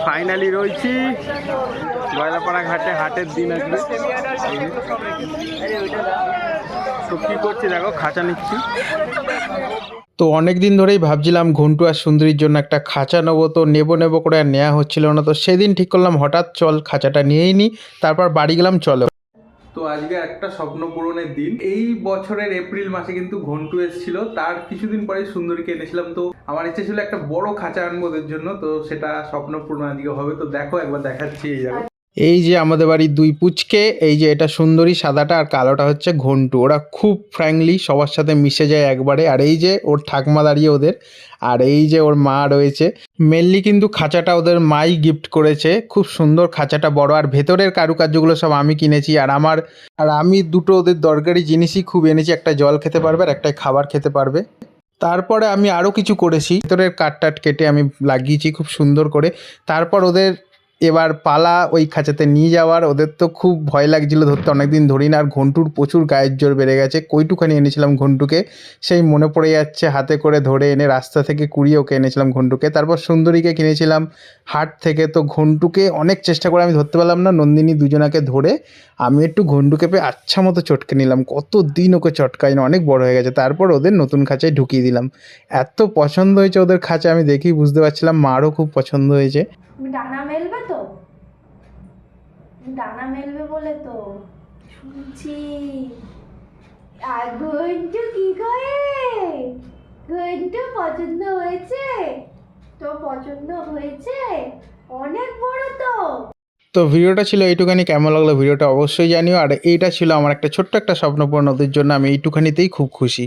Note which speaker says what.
Speaker 1: Finally রয়েছি গয়লাপাড়া ঘাটে, হাটের দিন আজকে। তো কি করছি দেখো, খাঁচা নিচ্ছি। তো অনেক দিন ধরেই ভাবছিলাম ঘন্টু আর সুন্দরীর জন্য একটা খাঁচা নেবো, তো নেবো করে আর নেওয়া হচ্ছিল না। তো সেদিন ঠিক করলাম হঠাৎ চল খাঁচাটা নিয়েই নিই, তারপর বাড়ি গেলাম চলো। তো আজকে একটা স্বপ্ন পূরণের দিন। এই বছরের এপ্রিল মাসে কিন্তু ঘন্টু এসেছিল, তার কিছুদিন পরে সুন্দরীকে এনেছিলাম। তো আমার ইচ্ছে ছিল একটা বড় খাঁচা আনবো ওদের জন্য, তো সেটা স্বপ্ন পূরণ আজকে হবে। তো দেখো একবার দেখাচ্ছি। এই যাবো, এই যে আমাদের বাড়ির দুই পুচকে, এই যে এটা সুন্দরী সাদাটা আর কালোটা হচ্ছে ঘন্টু। ওরা খুব ফ্র্যাঙ্কলি সবার সাথে মিশে যায় একবারে। আর এই যে ওর ঠাকমা দাঁড়িয়ে ওদের, আর এই যে ওর মা রয়েছে। মেনলি কিন্তু খাঁচাটা ওদের মাই গিফট করেছে, খুব সুন্দর খাঁচাটা বড়, আর ভেতরের কারুকার্যগুলো সব আমি কিনেছি। আর আমি দুটো ওদের দরকারি জিনিসই খুব এনেছি, একটা জল খেতে পারবে আর একটা খাবার খেতে পারবে। তারপরে আমি আরও কিছু করেছি, ভেতরের কাঠ কেটে আমি লাগিয়েছি খুব সুন্দর করে। তারপর ওদের এবার পালা ওই খাঁচাতে নিয়ে যাওয়ার। ওদের তো খুব ভয় লাগছিল ধরতে, অনেকদিন ধরি না। আর ঘন্টুর প্রচুর গায়ের জোর বেড়ে গেছে। কইটুখানি এনেছিলাম ঘন্টুকে, সেই মনে পড়ে যাচ্ছে। হাতে করে ধরে এনে রাস্তা থেকে কুড়িয়ে ওকে এনেছিলাম ঘন্টুকে। তারপর সুন্দরীকে কিনেছিলাম হাট থেকে। তো ঘন্টুকে অনেক চেষ্টা করে আমি ধরতে পারলাম না, নন্দিনী দুজনাকে ধরে আমি একটু ঘন্টুকে পেয়ে আচ্ছা মতো চটকে নিলাম। কতদিন ওকে চটকাই না, অনেক বড় হয়ে গেছে। তারপর ওদের নতুন খাঁচায় ঢুকিয়ে দিলাম। এত পছন্দ হয়েছে ওদের খাঁচা, আমি দেখেই বুঝতে পারছিলাম মারও খুব পছন্দ হয়েছে।
Speaker 2: ডানা মেলবে তো, ডানা মেলবে বলে তো শুনছি। আর ঘন্টু কি করে, ঘন্টু পছন্দ হয়েছে তো, পছন্দ হয়েছে, অনেক বড় তো।
Speaker 1: তো ভিডিওটা ছিল এইটুখানি। কেমন লাগলো ভিডিওটা অবশ্যই জানিও। আর এইটা ছিল আমার একটা ছোট্ট একটা স্বপ্ন পূরণ ওদের জন্য। আমি এইটুখানিতেই খুব খুশি।